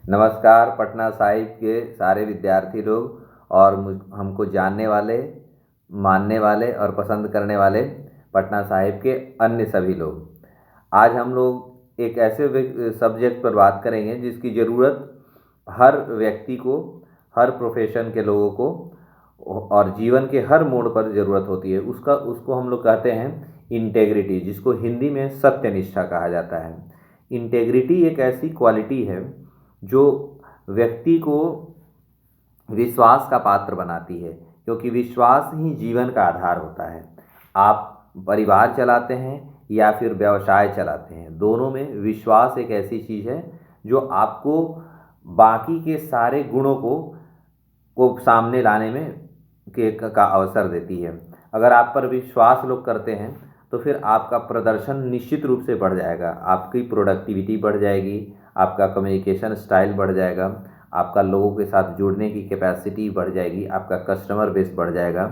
नमस्कार पटना साहिब के सारे विद्यार्थी लोग और हमको जानने वाले, मानने वाले और पसंद करने वाले पटना साहिब के अन्य सभी लोग। आज हम लोग एक ऐसे सब्जेक्ट पर बात करेंगे जिसकी ज़रूरत हर व्यक्ति को, हर प्रोफेशन के लोगों को और जीवन के हर मोड़ पर ज़रूरत होती है। उसको हम लोग कहते हैं इंटेग्रिटी, जिसको हिंदी में सत्यनिष्ठा कहा जाता है। इंटेग्रिटी एक ऐसी क्वालिटी है जो व्यक्ति को विश्वास का पात्र बनाती है, क्योंकि विश्वास ही जीवन का आधार होता है। आप परिवार चलाते हैं या फिर व्यवसाय चलाते हैं, दोनों में विश्वास एक ऐसी चीज़ है जो आपको बाकी के सारे गुणों को सामने लाने में का अवसर देती है। अगर आप पर विश्वास लोग करते हैं तो फिर आपका प्रदर्शन निश्चित रूप से बढ़ जाएगा, आपकी प्रोडक्टिविटी बढ़ जाएगी, आपका कम्युनिकेशन स्टाइल बढ़ जाएगा, आपका लोगों के साथ जुड़ने की कैपेसिटी बढ़ जाएगी, आपका कस्टमर बेस बढ़ जाएगा।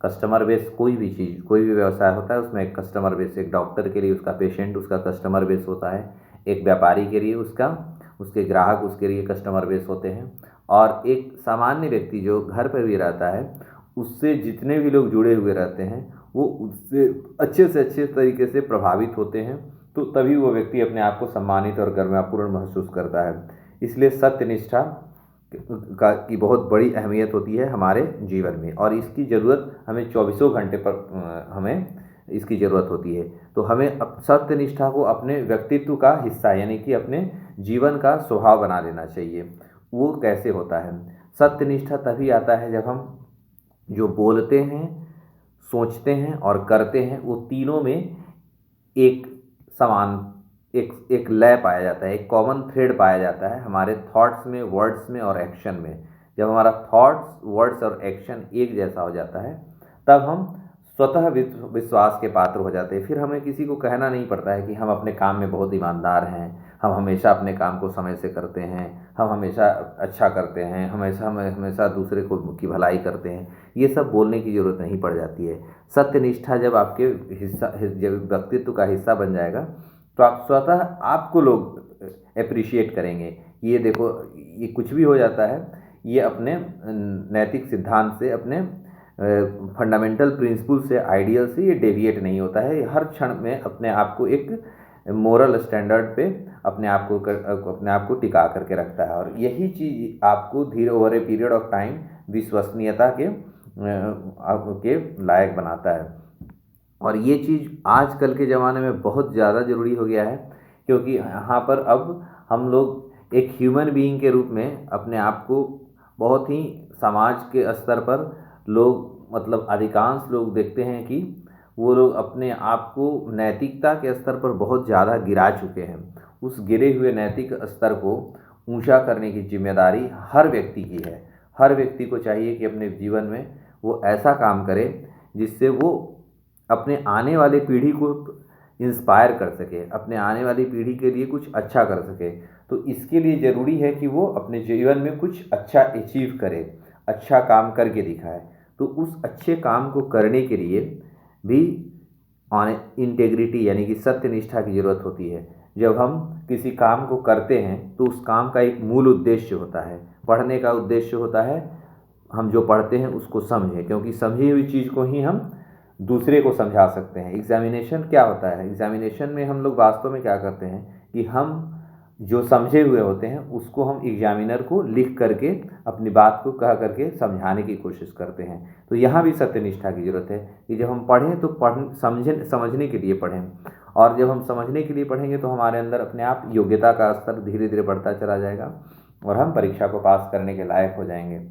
कस्टमर बेस कोई भी चीज़, कोई भी व्यवसाय होता है उसमें एक कस्टमर बेस, एक डॉक्टर के लिए उसका पेशेंट उसका कस्टमर बेस होता है, एक व्यापारी के लिए उसके ग्राहक उसके लिए कस्टमर बेस होते हैं, और एक सामान्य व्यक्ति जो घर पर भी रहता है उससे जितने भी लोग जुड़े हुए रहते हैं वो उससे अच्छे से अच्छे तरीके से प्रभावित होते हैं, तो तभी वो व्यक्ति अपने आप को सम्मानित और गरिमापूर्ण महसूस करता है। इसलिए सत्यनिष्ठा की बहुत बड़ी अहमियत होती है हमारे जीवन में, और इसकी ज़रूरत हमें चौबीसों घंटे पर हमें इसकी ज़रूरत होती है। तो हमें सत्यनिष्ठा को अपने व्यक्तित्व का हिस्सा यानी कि अपने जीवन का स्वभाव बना लेना चाहिए। वो कैसे होता है? सत्यनिष्ठा तभी आता है जब हम जो बोलते हैं, सोचते हैं और करते हैं, वो तीनों में एक समान एक एक लय पाया जाता है, एक कॉमन थ्रेड पाया जाता है हमारे थॉट्स में, वर्ड्स में और एक्शन में। जब हमारा थॉट्स, वर्ड्स और एक्शन एक जैसा हो जाता है तब हम स्वतः विश्वास के पात्र हो जाते हैं। फिर हमें किसी को कहना नहीं पड़ता है कि हम अपने काम में बहुत ईमानदार हैं, हम हमेशा अपने काम को समय से करते हैं, हम हमेशा अच्छा करते हैं, हम हमेशा दूसरे को की भलाई करते हैं। ये सब बोलने की ज़रूरत नहीं पड़ जाती है। सत्यनिष्ठा जब आपके जब व्यक्तित्व का हिस्सा बन जाएगा तो आप स्वतः आपको लोग अप्रिशिएट करेंगे। ये देखो, ये कुछ भी हो जाता है, ये अपने नैतिक सिद्धांत से, अपने फंडामेंटल प्रिंसिपल से, आइडियल से ये डेविएट नहीं होता है। हर क्षण में अपने आप को एक मोरल स्टैंडर्ड पे अपने आप को टिका करके रखता है, और यही चीज़ आपको धीरे over a period of time विश्वसनीयता के लायक बनाता है। और ये चीज़ आजकल के ज़माने में बहुत ज़्यादा ज़रूरी हो गया है, क्योंकि यहाँ पर अब हम लोग एक ह्यूमन बीइंग के रूप में अपने आप को बहुत ही समाज के स्तर पर लोग, मतलब अधिकांश लोग देखते हैं कि वो लोग अपने आप को नैतिकता के स्तर पर बहुत ज़्यादा गिरा चुके हैं। उस गिरे हुए नैतिक स्तर को ऊंचा करने की जिम्मेदारी हर व्यक्ति की है। हर व्यक्ति को चाहिए कि अपने जीवन में वो ऐसा काम करे जिससे वो अपने आने वाली पीढ़ी को इंस्पायर कर सके, अपने आने वाली पीढ़ी के लिए कुछ अच्छा कर सके। तो इसके लिए ज़रूरी है कि वो अपने जीवन में कुछ अच्छा अचीव करे, अच्छा काम करके दिखाए। तो उस अच्छे काम को करने के लिए भी इंटेग्रिटी यानी कि सत्यनिष्ठा की ज़रूरत होती है। जब हम किसी काम को करते हैं तो उस काम का एक मूल उद्देश्य होता है। पढ़ने का उद्देश्य होता है हम जो पढ़ते हैं उसको समझें, क्योंकि समझी हुई चीज़ को ही हम दूसरे को समझा सकते हैं। एग्जामिनेशन क्या होता है? एग्जामिनेशन में हम लोग वास्तव में क्या करते हैं कि हम जो समझे हुए होते हैं उसको हम एग्जामिनर को लिख करके अपनी बात को कह करके समझाने की कोशिश करते हैं। तो यहाँ भी सत्यनिष्ठा की ज़रूरत है कि जब हम पढ़ें तो समझने के लिए पढ़ें, और जब हम समझने के लिए पढ़ेंगे तो हमारे अंदर अपने आप योग्यता का स्तर धीरे धीरे बढ़ता चला जाएगा और हम परीक्षा को पास करने के लायक हो जाएंगे।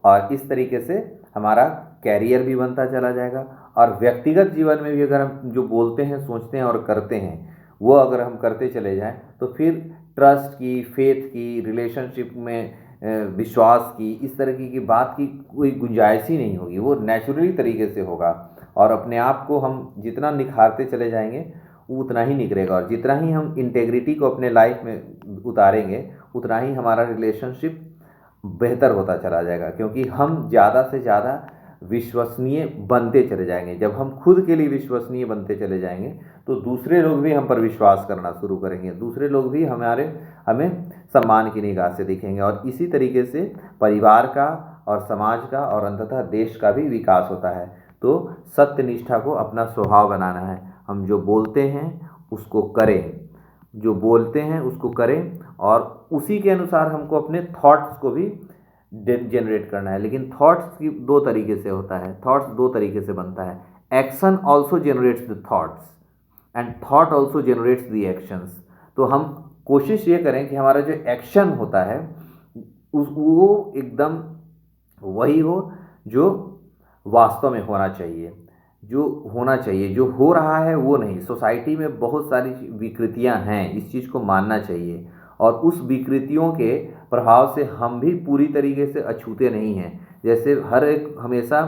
और इस तरीके से हमारा कैरियर भी बनता चला जाएगा, और व्यक्तिगत जीवन में भी अगर हम जो बोलते हैं, सोचते हैं और करते हैं वो अगर हम करते चले जाएं तो फिर ट्रस्ट की, फेथ की, रिलेशनशिप में विश्वास की, इस तरह की बात की कोई गुंजाइश ही नहीं होगी। वो नेचुरली तरीके से होगा, और अपने आप को हम जितना निखारते चले जाएंगे उतना ही निखरेगा, और जितना ही हम इंटेग्रिटी को अपने लाइफ में उतारेंगे उतना ही हमारा रिलेशनशिप बेहतर होता चला जाएगा, क्योंकि हम ज़्यादा से ज़्यादा विश्वसनीय बनते चले जाएंगे। जब हम खुद के लिए विश्वसनीय बनते चले जाएंगे तो दूसरे लोग भी हम पर विश्वास करना शुरू करेंगे, दूसरे लोग भी हमें सम्मान की निगाह से देखेंगे, और इसी तरीके से परिवार का और समाज का और अंततः देश का भी विकास होता है। तो सत्यनिष्ठा को अपना स्वभाव बनाना है। हम जो बोलते हैं उसको करें, जो बोलते हैं उसको करें, और उसी के अनुसार हमको अपने थॉट्स को भी जनरेट करना है। लेकिन थॉट्स की दो तरीके से होता है, थॉट्स दो तरीके से बनता है। Action also generates the thoughts and thought also generates the actions. तो हम कोशिश ये करें कि हमारा जो एक्शन होता है वो एकदम वही हो जो वास्तव में होना चाहिए, जो होना चाहिए, जो हो रहा है वो नहीं। सोसाइटी में बहुत सारी विकृतियां हैं, इस चीज़ को मानना चाहिए, और उस विकृतियों के प्रभाव से हम भी पूरी तरीके से अछूते नहीं हैं। जैसे हर एक हमेशा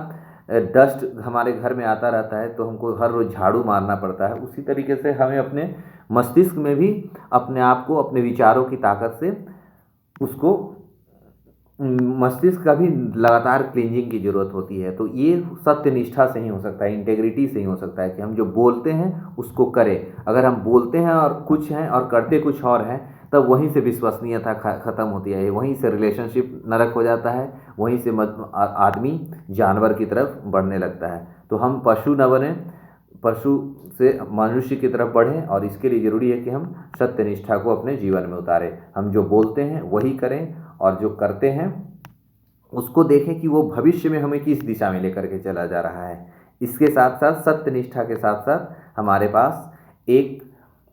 डस्ट हमारे घर में आता रहता है तो हमको हर रोज़ झाड़ू मारना पड़ता है, उसी तरीके से हमें अपने मस्तिष्क में भी अपने आप को अपने विचारों की ताकत से उसको मस्तिष्क का भी लगातार क्लींजिंग की ज़रूरत होती है। तो ये सत्यनिष्ठा से ही हो सकता है, इंटेग्रिटी से ही हो सकता है कि हम जो बोलते हैं उसको करें। अगर हम बोलते हैं और कुछ हैं और करते कुछ और हैं, तब वहीं से विश्वसनीयता ख़त्म होती है, वहीं से रिलेशनशिप नरक हो जाता है, वहीं से आदमी जानवर की तरफ बढ़ने लगता है। तो हम पशु न बने, पशु से मनुष्य की तरफ बढ़ें, और इसके लिए ज़रूरी है कि हम सत्यनिष्ठा को अपने जीवन में उतारें। हम जो बोलते हैं वही करें, और जो करते हैं उसको देखें कि वो भविष्य में हमें किस दिशा में लेकर के चला जा रहा है। इसके साथ साथ सत्यनिष्ठा के साथ साथ हमारे पास एक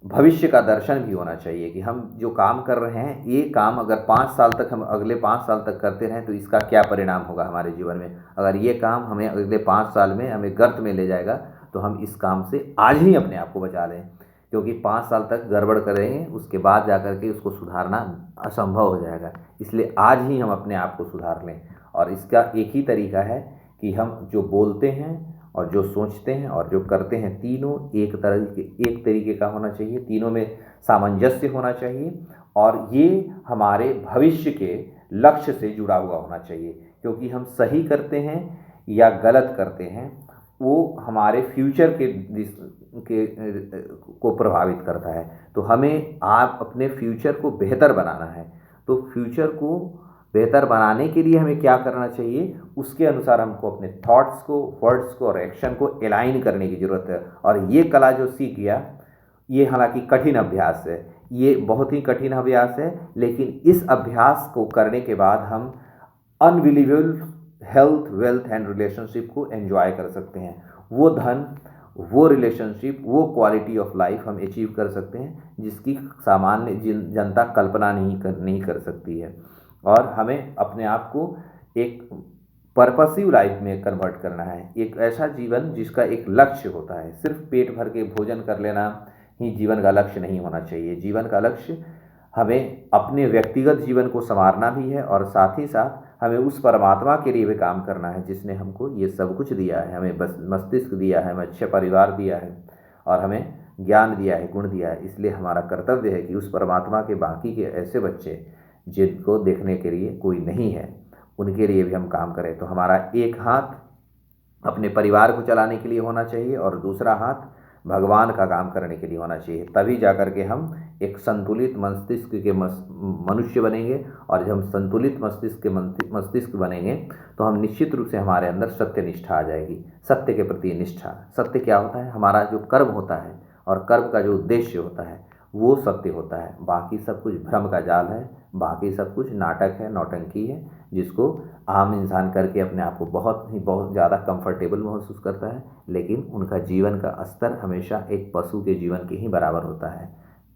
भविष्य का दर्शन भी होना चाहिए कि हम जो काम कर रहे हैं, ये काम अगर 5 साल तक हम अगले 5 साल तक करते रहें तो इसका क्या परिणाम होगा हमारे जीवन में। अगर ये काम हमें अगले 5 साल में हमें गर्त में ले जाएगा तो हम इस काम से आज ही अपने आप को बचा लें, क्योंकि 5 साल तक गड़बड़ करेंगे उसके बाद जा कर के उसको सुधारना असंभव हो जाएगा। इसलिए आज ही हम अपने आप को सुधार लें, और इसका एक ही तरीका है कि हम जो बोलते हैं और जो सोचते हैं और जो करते हैं, तीनों एक तरीके का होना चाहिए, तीनों में सामंजस्य होना चाहिए, और ये हमारे भविष्य के लक्ष्य से जुड़ा हुआ होना चाहिए। क्योंकि हम सही करते हैं या गलत करते हैं वो हमारे फ्यूचर को प्रभावित करता है। तो हमें आप अपने फ्यूचर को बेहतर बनाना है, तो फ्यूचर को बेहतर बनाने के लिए हमें क्या करना चाहिए, उसके अनुसार हमको अपने थॉट्स को, वर्ड्स को और एक्शन को अलाइन करने की ज़रूरत है। और ये कला जो सीख गया, ये हालांकि कठिन अभ्यास है, ये बहुत ही कठिन अभ्यास है, लेकिन इस अभ्यास को करने के बाद हम unbelievable health, wealth and relationship को एंजॉय कर सकते हैं। वो धन, वो रिलेशनशिप, वो क्वालिटी ऑफ लाइफ हम अचीव कर सकते हैं जिसकी सामान्य जनता कल्पना नहीं कर सकती है। और हमें अपने आप को एक पर्पसिव लाइफ में कन्वर्ट करना है, एक ऐसा जीवन जिसका एक लक्ष्य होता है। सिर्फ पेट भर के भोजन कर लेना ही जीवन का लक्ष्य नहीं होना चाहिए। जीवन का लक्ष्य हमें अपने व्यक्तिगत जीवन को संवारना भी है, और साथ ही साथ हमें उस परमात्मा के लिए भी काम करना है जिसने हमको ये सब कुछ दिया है। हमें बस मस्तिष्क दिया है, हमें अच्छा परिवार दिया है, और हमें ज्ञान दिया है, गुण दिया है। इसलिए हमारा कर्तव्य है कि उस परमात्मा के बाकी के ऐसे बच्चे जिनको देखने के लिए कोई नहीं है, उनके लिए भी हम काम करें। तो हमारा एक हाथ अपने परिवार को चलाने के लिए होना चाहिए और दूसरा हाथ भगवान का काम करने के लिए होना चाहिए। तभी जा कर के हम एक संतुलित मस्तिष्क के मनुष्य बनेंगे, और जब हम संतुलित मस्तिष्क बनेंगे तो हम निश्चित रूप से हमारे अंदर सत्यनिष्ठा आ जाएगी, सत्य के प्रति निष्ठा। सत्य क्या होता है? हमारा जो कर्म होता है, और कर्म का जो उद्देश्य होता है वो सत्य होता है। बाकी सब कुछ भ्रम का जाल है, बाकी सब कुछ नाटक है, नौटंकी है, जिसको आम इंसान करके अपने आप को बहुत ज़्यादा कंफर्टेबल महसूस करता है, लेकिन उनका जीवन का स्तर हमेशा एक पशु के जीवन के ही बराबर होता है।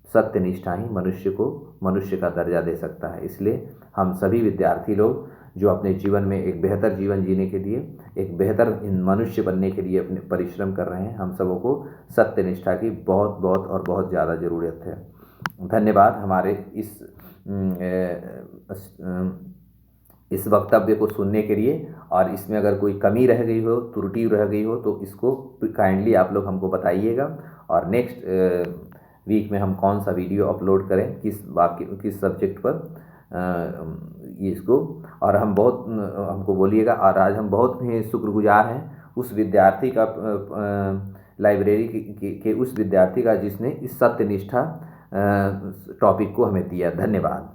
सत्यनिष्ठा ही मनुष्य को मनुष्य का दर्जा दे सकता है। इसलिए हम सभी विद्यार्थी लोग जो अपने जीवन में एक बेहतर जीवन जीने के लिए, एक बेहतर मनुष्य बनने के लिए अपने परिश्रम कर रहे हैं, हम सबों को सत्यनिष्ठा की बहुत बहुत और बहुत ज़्यादा ज़रूरत है। धन्यवाद हमारे इस वक्तव्य को सुनने के लिए, और इसमें अगर कोई कमी रह गई हो, त्रुटि रह गई हो, तो इसको काइंडली आप लोग हमको बताइएगा। और नेक्स्ट वीक में हम कौन सा वीडियो अपलोड करें, किस सब्जेक्ट पर, इसको, और हम बहुत हमको बोलिएगा। और आज हम बहुत ही शुक्रगुजार हैं उस विद्यार्थी का, लाइब्रेरी के उस विद्यार्थी का जिसने इस सत्यनिष्ठा टॉपिक को हमें दिया। धन्यवाद।